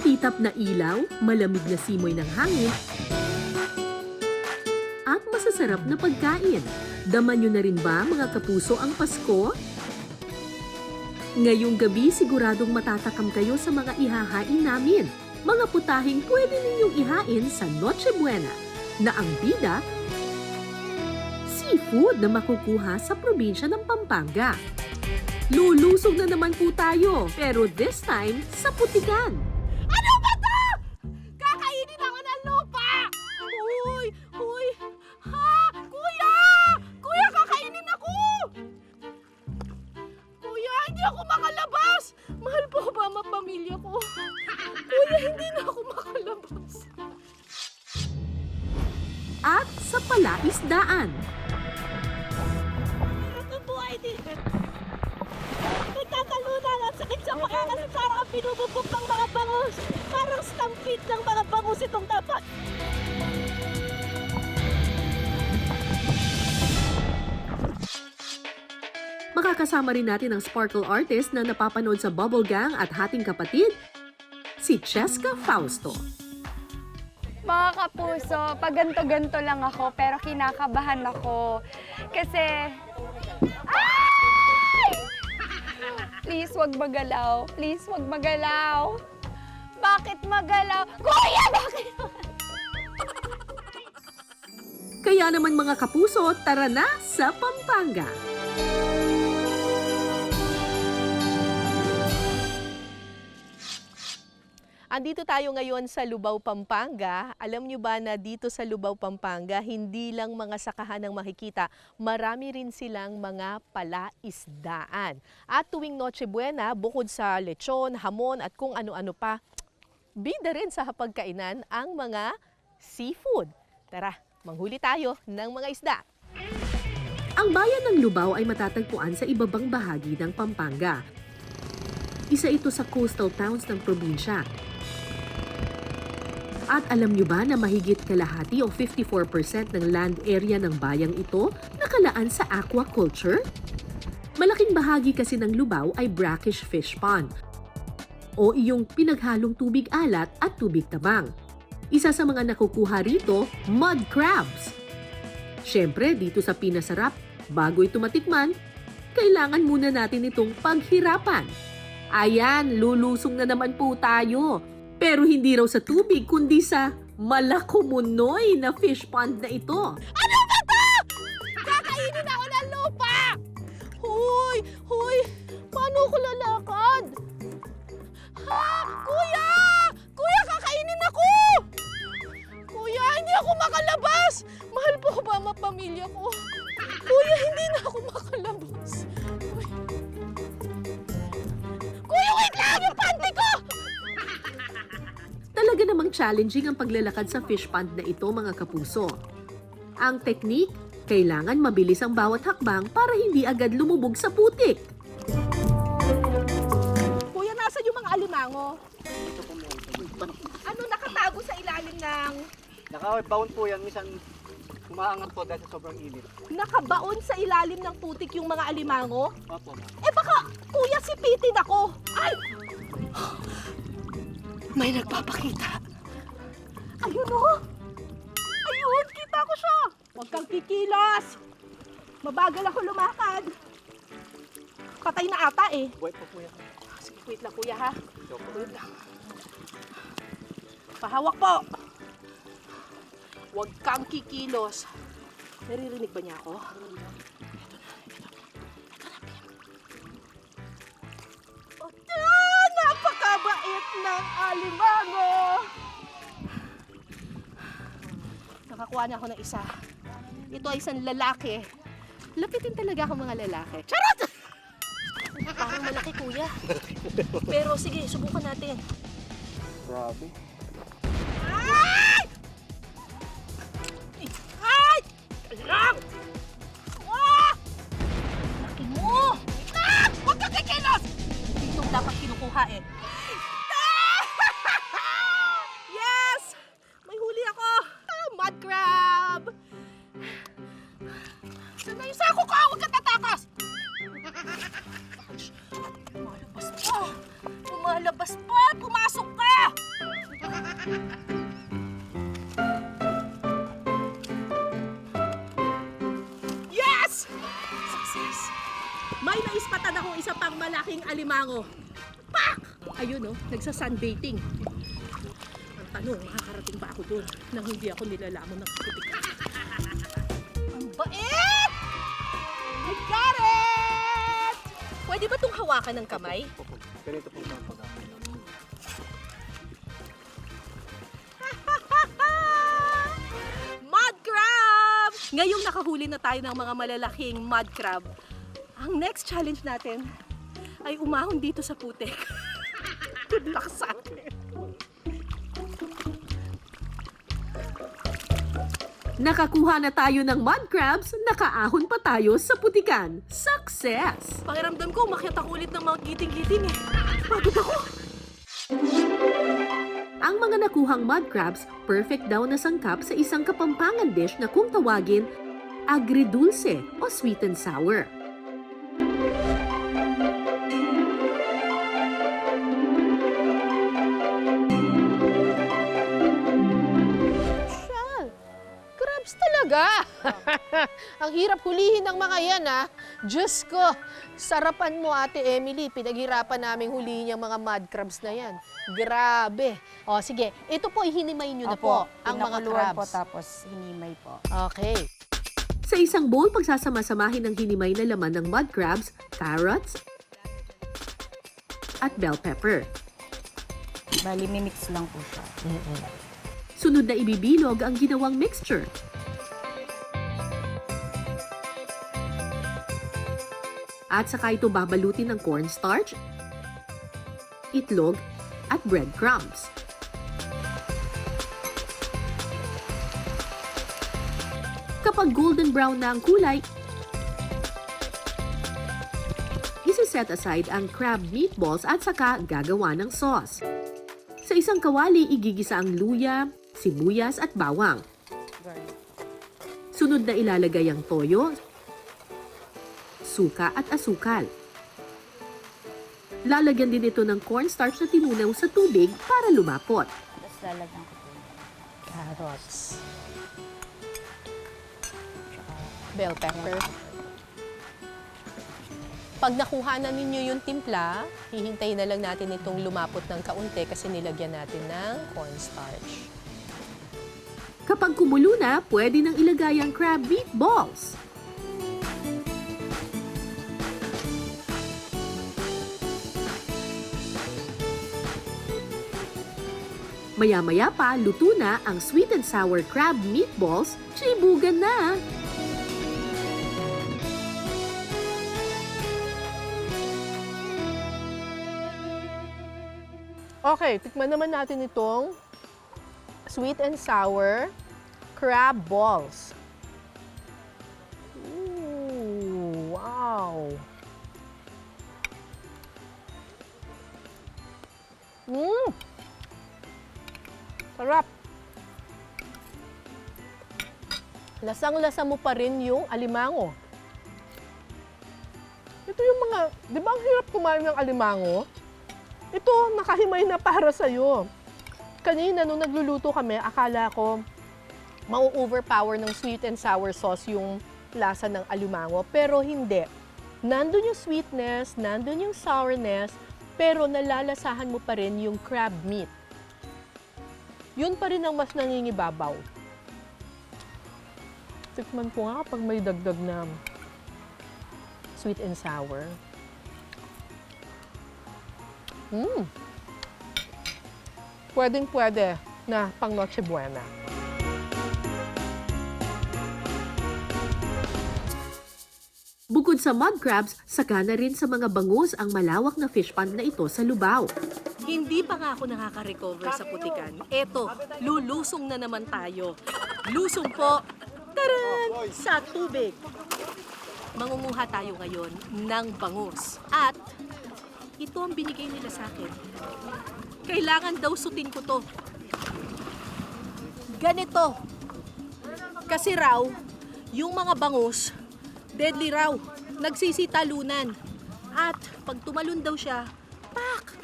Matitap na ilaw, malamig na simoy ng hangin, at masasarap na pagkain. Dama nyo na rin ba, mga kapuso, ang Pasko? Ngayong gabi, siguradong matatakam kayo sa mga ihahain namin. Mga putahing pwede ninyong ihain sa Noche Buena, na ang bida, seafood na makukuha sa probinsya ng Pampanga. Lulusog na naman po tayo, pero this time sa putikan. Ano ba to? Kakainin ako ng lupa! Huy! Huy! Ha? Kuya! Kuya, kakainin ako! Kuya, hindi ako makalabas! Mahal po ba ang pamilya ko? Kuya, hindi na ako makalabas. At sa palaisdaan. Ito po ay di. Nagkakalunan at sakit sa makakalit. Parang ang pinububog ng mga bangus. Parang stampede ng mga bangus itong dapat. Makakasama rin natin ang sparkle artist na napapanood sa Bubble Gang at Hating Kapatid, si Cheska Fausto. Mga kapuso, pag ganto-ganto lang ako pero kinakabahan ako. Kasi... Ay! Please, wag magalaw. Please, wag magalaw. Bakit magalaw? Kuya, bakit? Kaya naman mga kapuso, tara na sa Pampanga! Andito tayo ngayon sa Lubao, Pampanga. Alam nyo ba na dito sa Lubao, Pampanga, hindi lang mga sakahan ang makikita, marami rin silang mga palaisdaan. At tuwing Noche Buena, bukod sa lechon, hamon at kung ano-ano pa, bida rin sa hapagkainan ang mga seafood. Tara, manghuli tayo ng mga isda. Ang bayan ng Lubao ay matatagpuan sa ibabang bahagi ng Pampanga. Isa ito sa coastal towns ng probinsya. At alam nyo ba na mahigit kalahati o 54% ng land area ng bayang ito nakalaan sa aquaculture? Malaking bahagi kasi ng Lubao ay brackish fish pond o iyong pinaghalong tubig alat at tubig tabang. Isa sa mga nakukuha rito, mud crabs. Siyempre, dito sa pinasarap, bago ito matikman, kailangan muna natin itong paghirapan. Ayan, lulusong na naman po tayo. Pero hindi raw sa tubig, kundi sa malakumunoy na fish pond na ito. Ano ba to? Kakainin ako ng lupa! Huy! Huy! Paano ko lalakad? Ha? Kuya! Kuya, kakainin ako! Kuya, hindi ako makalabas! Mahal po ba ang pamilya ko? Kuya, hindi na ako makalabas. Kuya, wait lang! Yung panty ko! Talaga namang challenging ang paglalakad sa fish pond na ito, mga kapuso. Ang technique, kailangan mabilis ang bawat hakbang para hindi agad lumubog sa putik. Kuya, nasa yung mga alimango? Ano nakatago sa ilalim ng... Naka-bound po yan, minsan umaangat po dahil sa sobrang init. Nakabaon sa ilalim ng putik yung mga alimango? Opo. Eh baka, kuya, sipitin ako. Ay! May nagpapakita. Ayun o! Ayun, kita ko siya! Huwag kang kikilos! Mabagal ako lumakad. Patay na ata eh. Buhay po po yan. Sige, wait lang kuya ha. Opo. Wait lang. Pahawak po! Huwag kang kikilos. Naririnig ba niya ako? Napakabait ng alimango! Nakakuha na ako ng isa. Ito ay isang lalaki. Lapitin talaga ako mga lalaki. Charot! Parang malaki, kuya. Pero sige, subukan natin. Grabe. Ay! Ay! Alam! Ah! Laki mo! Ah! Huwag ka kikilos! Dito dapat kinukuha eh. Yes! May huli ako! Mud crab! Saan na yung sako ko? Huwag ka tatakas! Lumalabas pa! Lumalabas pa! Pumasok ka! May naispatan akong isa pang malaking alimango. Pak! Ayun oh, nagsa-sunbathing. Ang tanong, makakarating ba ako doon nang hindi ako nilalamon ng putik? Ang bait! I got it! Pwede ba itong hawakan ng kamay? Opo. Ganito po ang pag Mud crab! Ngayong nakahuli na tayo ng mga malalaking mud crab, ang next challenge natin ay umahon dito sa putik. Good luck sa akin. Nakakuha na tayo ng mud crabs, nakaahon pa tayo sa putikan. Success! Pakiramdam ko, umakyat ako ulit ng mga giting-giting eh. Pagod ako. Ang mga nakuhang mud crabs, perfect daw na sangkap sa isang kapampangan dish na kung tawagin, agridulce o sweet and sour. Siya, crabs talaga. Ang hirap hulihin ng mga yan ha. Diyos ko, sarapan mo Ate Emily, pinaghirapan naming hulihin yung mga mud crabs na yan. Grabe. O sige, ito po ihinimay nyo na po ang mga pinakuluan crabs. po tapos hinimay po. Okay. Sa isang bowl, pagsasama-samahin ng hinimay na laman ng mud crabs, carrots, at bell pepper. Bali, mimix lang po siya. Sunod na ibibilog ang ginawang mixture. At saka ito babalutin ng cornstarch, itlog, at breadcrumbs. Kapag golden brown na ang kulay, isi-set aside ang crab meatballs at saka gagawa ng sauce. Sa isang kawali, igigisa ang luya, sibuyas at bawang. Sunod na ilalagay ang toyo, suka at asukal. Lalagyan din ito ng cornstarch na tinunaw sa tubig para lumapot. Tapos lalagyan ko po. Carrots. Bell pepper. Pag nakuha na ninyo yung timpla, hihintayin na lang natin itong lumapot ng kaunti kasi nilagyan natin ng cornstarch. Kapag kumulo na, pwede nang ilagay ang crab meatballs. Maya-maya pa, luto na ang sweet and sour crab meatballs. Chibugan na! Okay, tikman naman natin itong sweet and sour crab balls. Ooh, wow! Sarap! Lasang-lasa mo pa rin yung alimango. Ito yung mga, di ba ang hirap kumain ng alimango? Ito, nakahimay na para sa'yo. Kanina, nung nagluluto kami, akala ko mau-overpower ng sweet and sour sauce yung lasa ng alimango. Pero hindi. Nandun yung sweetness, nandun yung sourness, pero nalalasahan mo pa rin yung crab meat. Yun pa rin ang mas nangingibabaw. Tikman ko nga pag may dagdag na sweet and sour. Pwedeng-pwede na pang Noche Buena. Bukod sa mud crabs, saka na rin sa mga bangus ang malawak na fish pond na ito sa Lubao. Hindi pa nga ako nakaka-recover sa putikan. Eto, lulusong na naman tayo. Lusong po, taran, sa tubig. Mangunguha tayo ngayon ng bangus. At ito ang binigay nila sa akin. Kailangan daw sutin ko to. Ganito. Kasi raw, yung mga bangus, deadly raw. Nagsisitalunan. At pag tumalon daw siya, pak!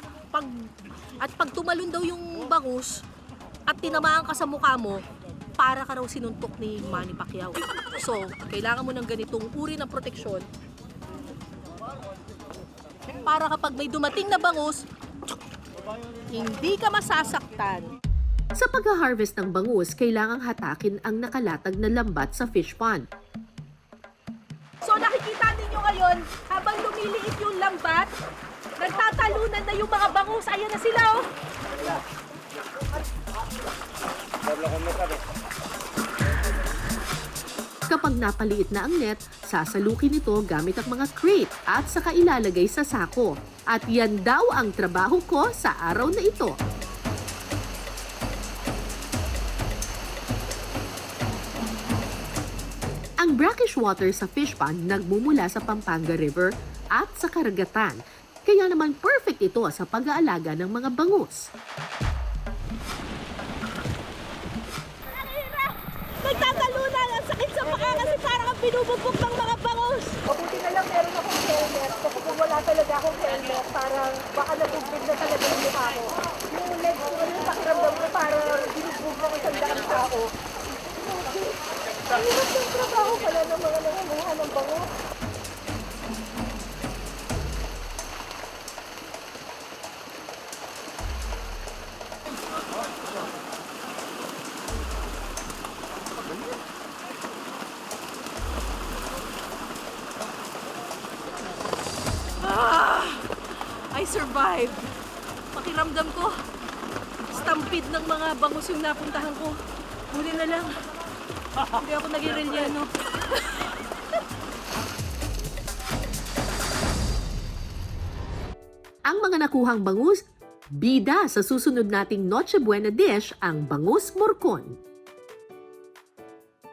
Pag tumalon daw yung bangus at tinamaan ka sa mukha mo, para ka raw sinuntok ni Manny Pacquiao. So, kailangan mo ng ganitong uri ng proteksyon Para kapag may dumating na bangus, hindi ka masasaktan. Sa pag-harvest ng bangus, kailangang hatakin ang nakalatag na lambat sa fish pond. So nakikita ninyo ngayon, habang lumiliit yung lambat, nagtatalunan na yung mga bangus. Ayan na sila, oh. Kapag napaliit na ang net, sasalukin ito gamit ang mga crate at saka ilalagay sa sako. At yan daw ang trabaho ko sa araw na ito. Ang brackish water sa fish pond nagmumula sa Pampanga River at sa karagatan. Kaya naman perfect ito sa pag-aalaga ng mga bangus. Nagtatalunan! Ang sakit sa paa kasi parang ang binubugbog ng mga bangus. Mabuti na lang meron akong helmet. Kasi kung wala talaga akong helmet, parang baka natubig na talaga yung mukha ko. Yung legs ko, yung pakiramdam ko, parang binugbog ako sa daang tao. Hirap yung trabaho pala ng mga nanganguha ng bango. I survived. Pakiramdam ko, stampede ng mga bangus yung napuntahan ko. Huli na lang. Hindi ako naging relyano. Ang mga nakuhang bangus, bida sa susunod nating Noche Buena dish ang bangus morcon.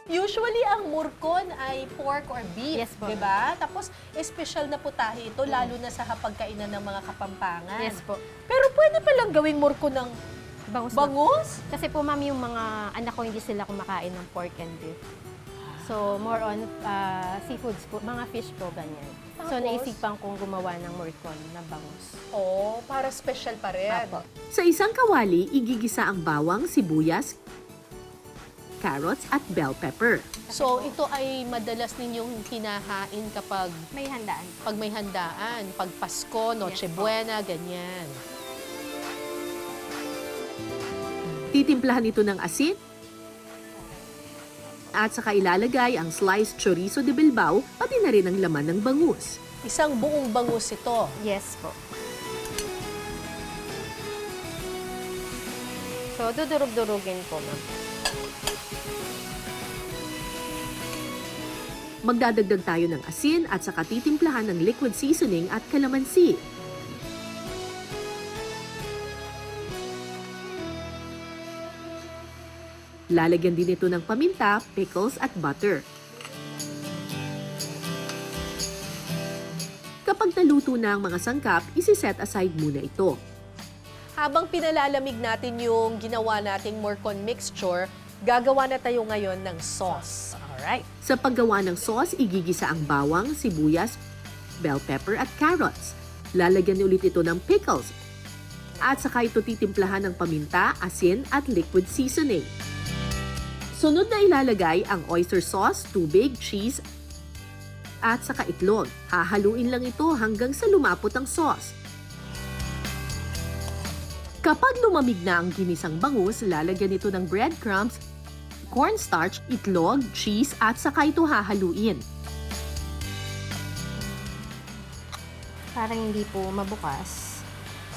Usually, ang murkon ay pork or beef, Yes po. di ba? Tapos, special na putahe ito, lalo na sa hapagkainan ng mga Kapampangan. Yes po. Pero pwede palang gawing murkon ng Bangus. bangus? Kasi po ma'am, yung mga anak ko hindi sila kumakain ng pork and beef. So more on seafoods po, mga fish po ganyan. So Tapos? naisipan kong gumawa ng morcon na bangus. Oh, para special pa rin. Apo. Sa isang kawali, igigisa ang bawang, sibuyas, carrots at bell pepper. So, ito ay madalas ninyong hinahain kapag May handaan. pag may handaan, pag Pasko, Noche Buena, ganyan. Titimplahan ito ng asin at saka ilalagay ang sliced chorizo de Bilbao pati na rin ang laman ng bangus. Isang buong bangus ito. Yes po. So dudurog-durugin po ma'am. Magdadagdag tayo ng asin at saka titimplahan ng liquid seasoning at kalamansi. Lalagyan din ito ng paminta, pickles at butter. Kapag naluto na ang mga sangkap, isi-set aside muna ito. Habang pinalalamig natin yung ginawa nating morcon mixture, gagawa na tayo ngayon ng sauce. Alright. Sa paggawa ng sauce, igigisa ang bawang, sibuyas, bell pepper at carrots. Lalagyan ulit ito ng pickles. At saka ito titimplahan ng paminta, asin at liquid seasoning. Sunod na ilalagay ang oyster sauce, tubig, cheese, at saka itlog. Hahaluin lang ito hanggang sa lumapot ang sauce. Kapag lumamig na ang ginisang bangus, lalagyan ito ng breadcrumbs, cornstarch, itlog, cheese, at saka ito hahaluin. Para hindi po mabukas,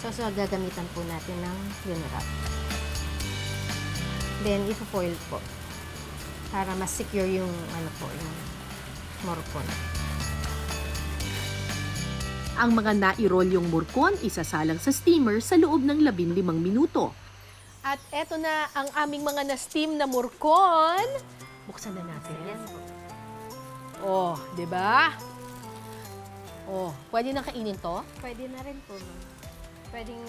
so gagamitan po natin ng cling wrap. Then ipo-foil po para mas secure yung yung morcon. Ang mga nairolyong murkon isasalang sa steamer sa loob ng 15 minuto. At eto na ang aming mga na-steam na murkon. Buksan na natin. Yes po. Oh, di ba? Oh, pwede na kainin to? Pwede na rin po, ma'am. Pwedeng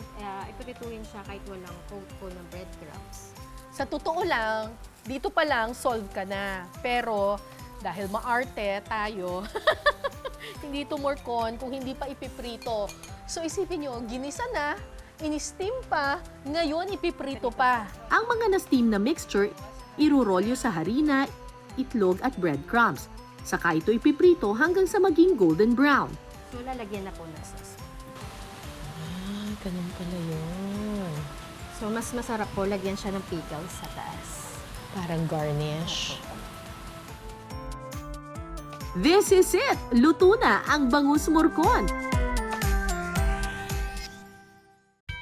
iprituhin siya kahit walang coat po ng breadcrumbs. Sa totoo lang, dito pa lang solve ka na. Pero dahil maarte tayo, hindi ito morcon kung hindi pa ipiprito. So isipin nyo, ginisa na, in-steam pa, ngayon ipiprito pa. Ang mga na-steam na mixture, irurolyo sa harina, itlog at breadcrumbs. Saka ito ipiprito hanggang sa maging golden brown. So, lalagyan na po ng sauce. Ah, ganun pala yun. So, mas masarap po lagyan siya ng pickles sa taas. Parang garnish. This is it! Luto na ang bangus morcon!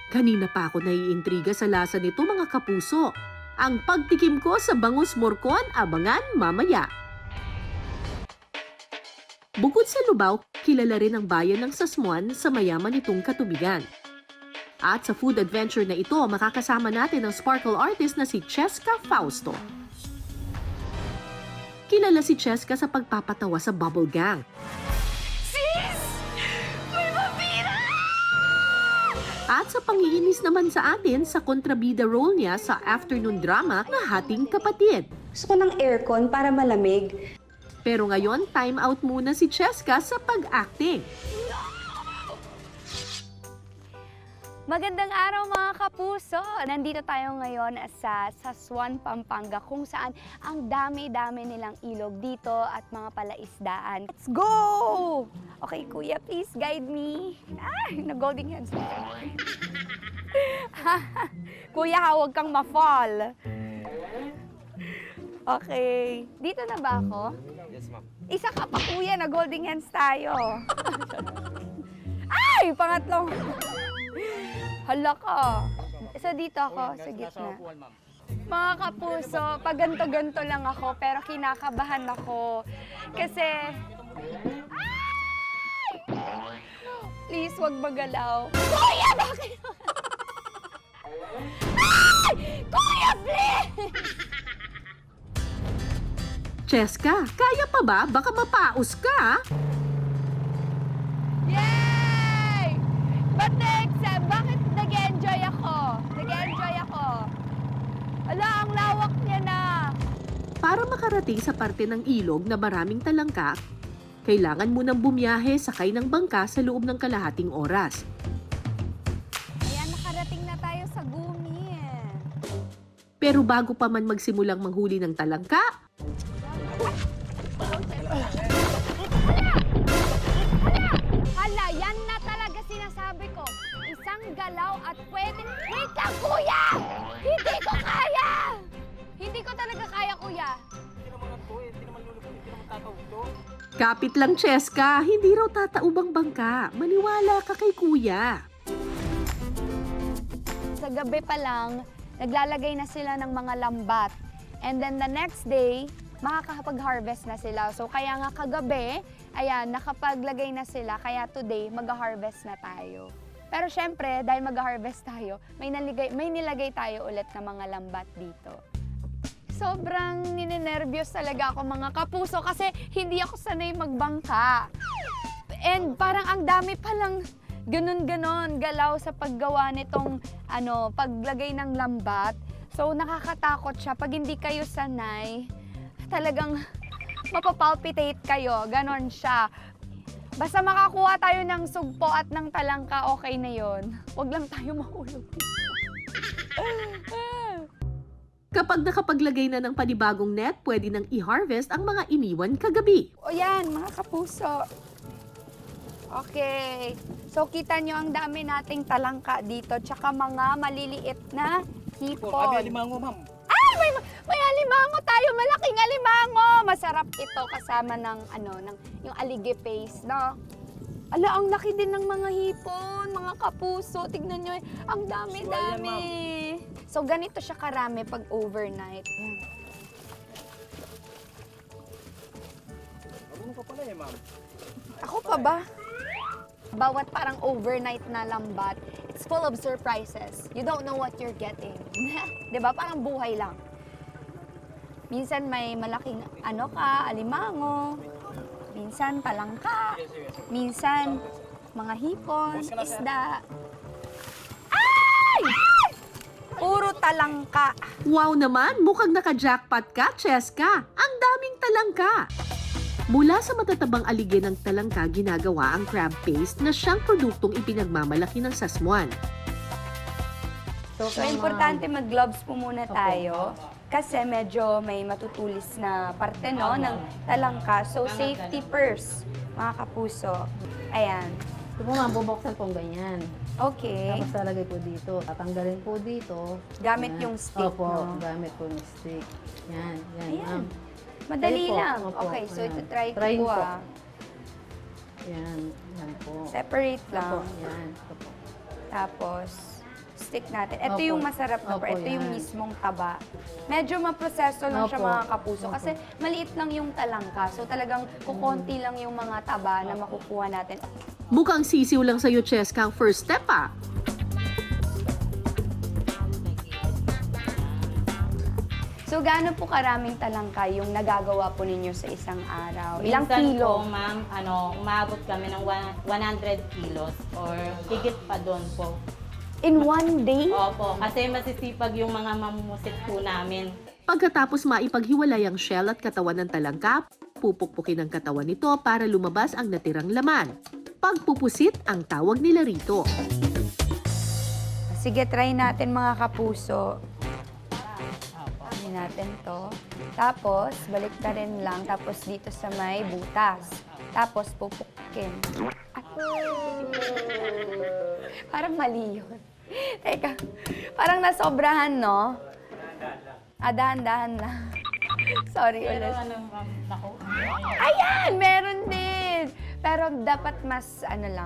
Kanina pa ako naiintriga sa lasa nito mga kapuso. Ang pagtikim ko sa bangus morcon, abangan mamaya. Bukod sa Lubao, kilala rin ang bayan ng Sasmuan sa mayaman nitong katubigan. At sa food adventure na ito, makakasama natin ang sparkle artist na si Cheska Fausto. Kilala si Cheska sa pagpapatawa sa Bubble Gang. At sa pangiinis naman sa atin sa kontrabida role niya sa afternoon drama na Hating Kapatid. Gusto ko ng aircon para malamig. Pero ngayon, time out muna si Cheska sa pag-acting. Magandang araw mga kapuso! Nandito tayo ngayon sa Sasmuan, Pampanga kung saan ang dami-dami nilang ilog dito at mga palaisdaan. Let's go! Okay, kuya, please guide me. Ay, nag-golden hands mo. Kuya, huwag kang ma-fall. Okay. Dito na ba ako? Yes, ma'am. Isa ka pa, kuya, nag-golden hands tayo. Ay, pangatlong. Hala ka. So dito ako, sa gitna. Mga kapuso, pag ganto-ganto lang ako, pero kinakabahan ako. Kasi, ay! Please, wag magalaw. Kuya, bakit? Ay! Kuya, please! Cheska, kaya pa ba? Baka mapaus ka. Yay! But next, bakit nag-enjoy ako? Nag-enjoy ako. Ala, ang lawak niya na. Para makarating sa parte ng ilog na maraming talangka, kailangan mo nang bumiyahe sakay ng bangka sa loob ng kalahating oras. Ayan, nakarating na tayo sa Gumi. Pero bago pa man magsimulang manghuli ng talangka, Hala, yan na talaga sinasabi ko. Isang galaw at pwede... Wait lang, kuya! Hindi ko kaya! Hindi ko talaga kaya, kuya. kapit lang Cheska, hindi raw tataubang bangka. Maniwala ka kay kuya. Sa gabi pa lang, naglalagay na sila ng mga lambat. And then the next day, makakapag-harvest na sila. So kaya nga kagabi, ayan, nakapaglagay na sila. Kaya today, mag-harvest na tayo. Pero syempre, dahil mag-harvest tayo, may nilagay tayo ulit na mga lambat dito. Sobrang ninenervyos talaga ako mga kapuso kasi hindi ako sanay magbangka. And parang ang dami palang ganun-ganon galaw sa paggawa nitong paglagay ng lambat. So nakakatakot siya pag hindi kayo sanay. Talagang mapapalpitate kayo, ganon siya. Basta makakuha tayo ng sugpo at ng talangka, okay na yon. Huwag lang tayo mahulog. Kapag nakapaglagay na ng panibagong net, pwede nang i-harvest ang mga iniwan kagabi. O yan, mga kapuso. Okay. So, kita nyo ang dami nating talangka dito, tsaka mga maliliit na hipon. Kami alimango, ma'am. Ay, may alimango tayo, malaking alimango. Masarap ito kasama ng yung alige paste, no? Ala, ang laki din ng mga hipon, mga kapuso. Tignan nyo, ang dami-dami. So, ganito siya karami pag overnight. Yan. Ano ka pala ma'am? Ako pa ba? Bawat parang overnight na lambat, it's full of surprises. You don't know what you're getting. Diba? Parang buhay lang. Minsan may malaking alimango. Minsan talangka. Minsan mga hipon, isda. Ay! Puro talangka. Wow naman, mukhang naka-jackpot ka, Cheska. Ang daming talangka. Mula sa matatabang alige ng talangka, ginagawa ang crab paste na siyang produktong ipinagmamalaki ng Sasmuan. So, importante mag-gloves po muna tayo. Kasi medyo may matutulis na parte no, ng talangka. So, safety first, mga kapuso. Ayan. Ito po ma'am, bubuksan pong ganyan. Okay. Tapos lalagay po dito. Tatanggalin po dito. Gamit Yan. yung stick, Opo, no? gamit po yung stick. Yan, yan Ayan. ma'am. Madali Ayun po. lang. Opo, Okay, so ayan. ito try ko Try po po. ah. Yan, yan po. Separate Opo, lang. yan. Opo. Tapos, stick natin. Ito Opo. yung masarap na Opo, part. Ito yung yan. mismong taba. Medyo maproseso lang siya Opo. mga kapuso. Opo. Kasi maliit lang yung talangka. So talagang kukonti lang yung mga taba na makukuha natin. Mukhang sisiw lang sa'yo, Cheska, ang first step ah. So gaano po karaming talangka yung nagagawa po ninyo sa isang araw? Ilang Minsan kilo? po, ma'am, umabot kami ng 100 kilos or higit pa doon po. In one day? Opo, kasi masisipag yung mga mamumusit po namin. Pagkatapos maipaghiwalay ang shell at katawan ng talangka, pupukpukin ang katawan nito para lumabas ang natirang laman. Pagpupusit ang tawag nila rito. Sige, try natin mga kapuso. Try natin to. Tapos, balik ka rin lang. Tapos dito sa may butas. Tapos, pupukin. Parang mali yun. Teka, parang nasobrahan, no? Dahan-dahan lang. Sorry ulit. Ma'am, naku. Ayan! Meron din! Pero dapat mas,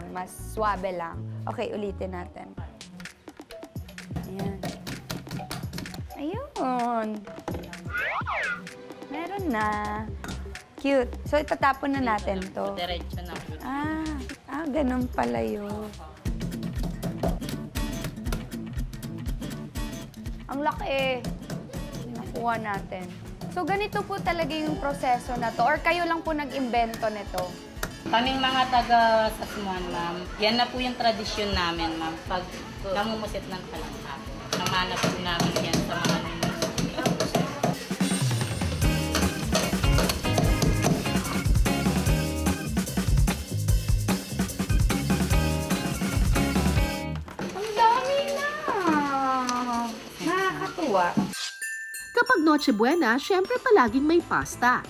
mas swabe lang. Okay, ulitin natin. Ayan. Ayun. Meron na. Cute. So, itatapon na natin to. Diretso na po. Ganun pala yun. Ang laki. Nakuha natin. So, ganito po talaga yung proseso na to? Or kayo lang po nag-imbento nito? Kaming mga taga Sasmuan, ma'am, yan na po yung tradisyon namin, ma'am. Pag namumusit ng talangka, namanap po namin yan sa mga Ang dami na! Nakakatuwa. Kapag Noche Buena, syempre palaging may pasta.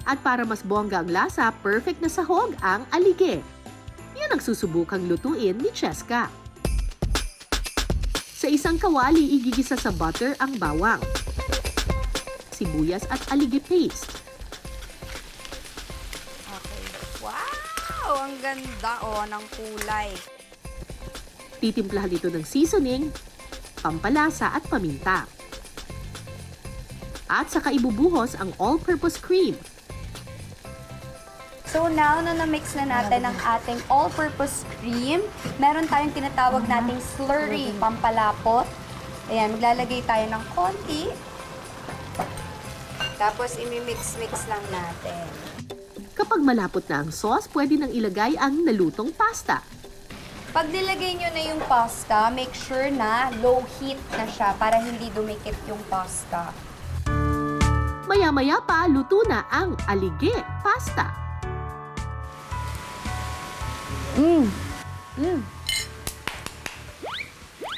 At para mas bongga ang lasa, perfect na sahog ang alige. Yan ang susubukang lutuin ni Cheska. Sa isang kawali, igigisa sa butter ang bawang, sibuyas at alige paste. Okay. Wow! Ang ganda ng kulay. Titimplahan ito ng seasoning, pampalasa at paminta. At saka ibubuhos ang all-purpose cream. So now na na-mix na natin ang ating all-purpose cream, meron tayong tinatawag nating slurry, pampalapot. Ayan, maglalagay tayo ng konti. Tapos imimix-mix lang natin. Kapag malapot na ang sauce, pwede nang ilagay ang nalutong pasta. Pag nilagay nyo na yung pasta, make sure na low heat na siya para hindi dumikit yung pasta. Maya-maya pa, luto na ang alige pasta.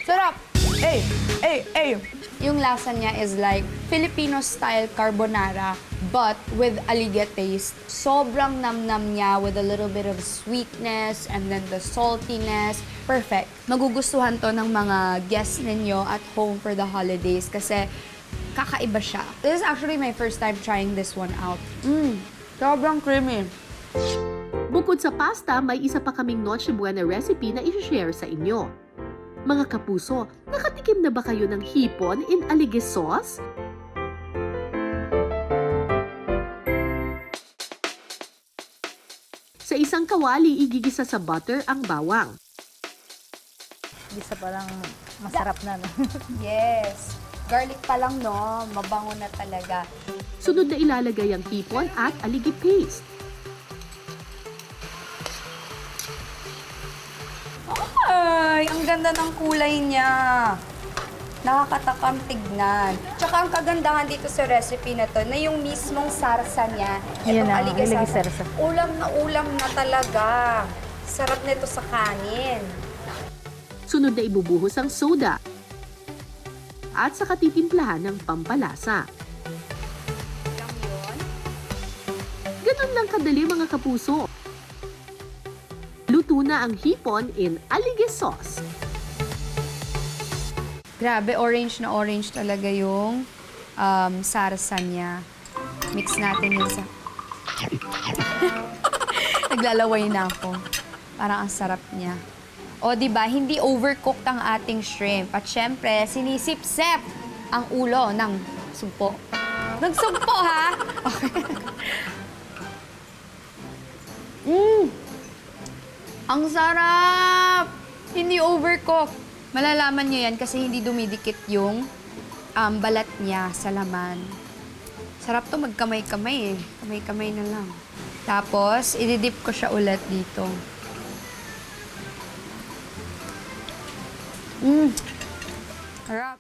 Sarap! Yung lasa niya is like Filipino-style carbonara but with alige taste. Sobrang nam-nam niya with a little bit of sweetness and then the saltiness. Perfect. Magugustuhan to ng mga guests ninyo at home for the holidays kasi kakaiba siya. This is actually my first time trying this one out. Sobrang creamy. Bukod sa pasta, may isa pa kaming Noche Buena recipe na i-share sa inyo. Mga kapuso, nakatikim na ba kayo ng hipon in alige sauce? Sa isang kawali, igigisa sa butter ang bawang. Isa parang masarap na, no? Yes. Garlic pa lang, no? Mabango na talaga. Sunod na ilalagay ang hipon at alige paste. Ay, ang ganda ng kulay niya. Nakakatakam tignan. Tsaka ang kagandahan dito sa recipe na to, na yung mismong sarsa niya, Yan itong na, alige alige sarsa, sarsa. ulam na talaga. Sarap nito sa kanin. Sunod na ibubuhos ang soda. at saka titimplahan ng pampalasa. Ganun lang kadali mga kapuso. Luto na ang hipon in alige sauce. Grabe, orange na orange talaga yung sarsa niya. Mix natin yun sa... Naglalaway na ako. Parang ang sarap niya. O, di ba, hindi overcooked ang ating shrimp. At syempre, sinisip-sep ang ulo ng sumpo. Nagsumpo, ha? Okay. Ang sarap! Hindi overcooked. Malalaman nyo yan kasi hindi dumidikit yung balat niya sa laman. Sarap to magkamay-kamay eh. Kamay-kamay na lang. Tapos, ididip ko siya ulit dito. Sarap.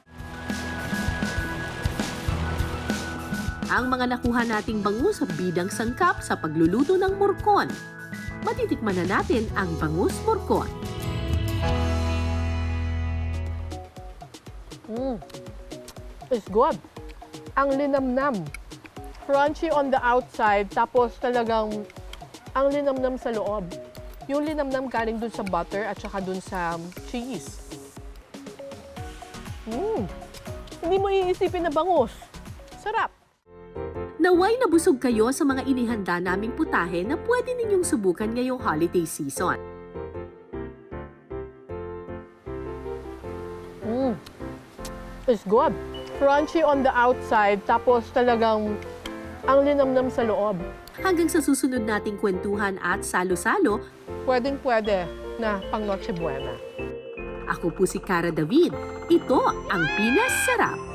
Ang mga nakuha nating bangus bidang sangkap sa pagluluto ng murkon. Matitikman na natin ang bangus murkon. It's good. Ang linamnam. Crunchy on the outside, tapos talagang ang linamnam sa loob. Yung linamnam galing dun sa butter at saka dun sa cheese. Hindi mo iisipin na bangus. Sarap. Naway nabusog kayo sa mga inihanda naming putahe na pwede ninyong subukan ngayong holiday season. It's good. Crunchy on the outside, tapos talagang ang linamnam sa loob. Hanggang sa susunod nating kwentuhan at salo-salo, Pwedeng-pwede na pang Noche Buena. ako po si Cara David. Ito ang Pinas Sarap.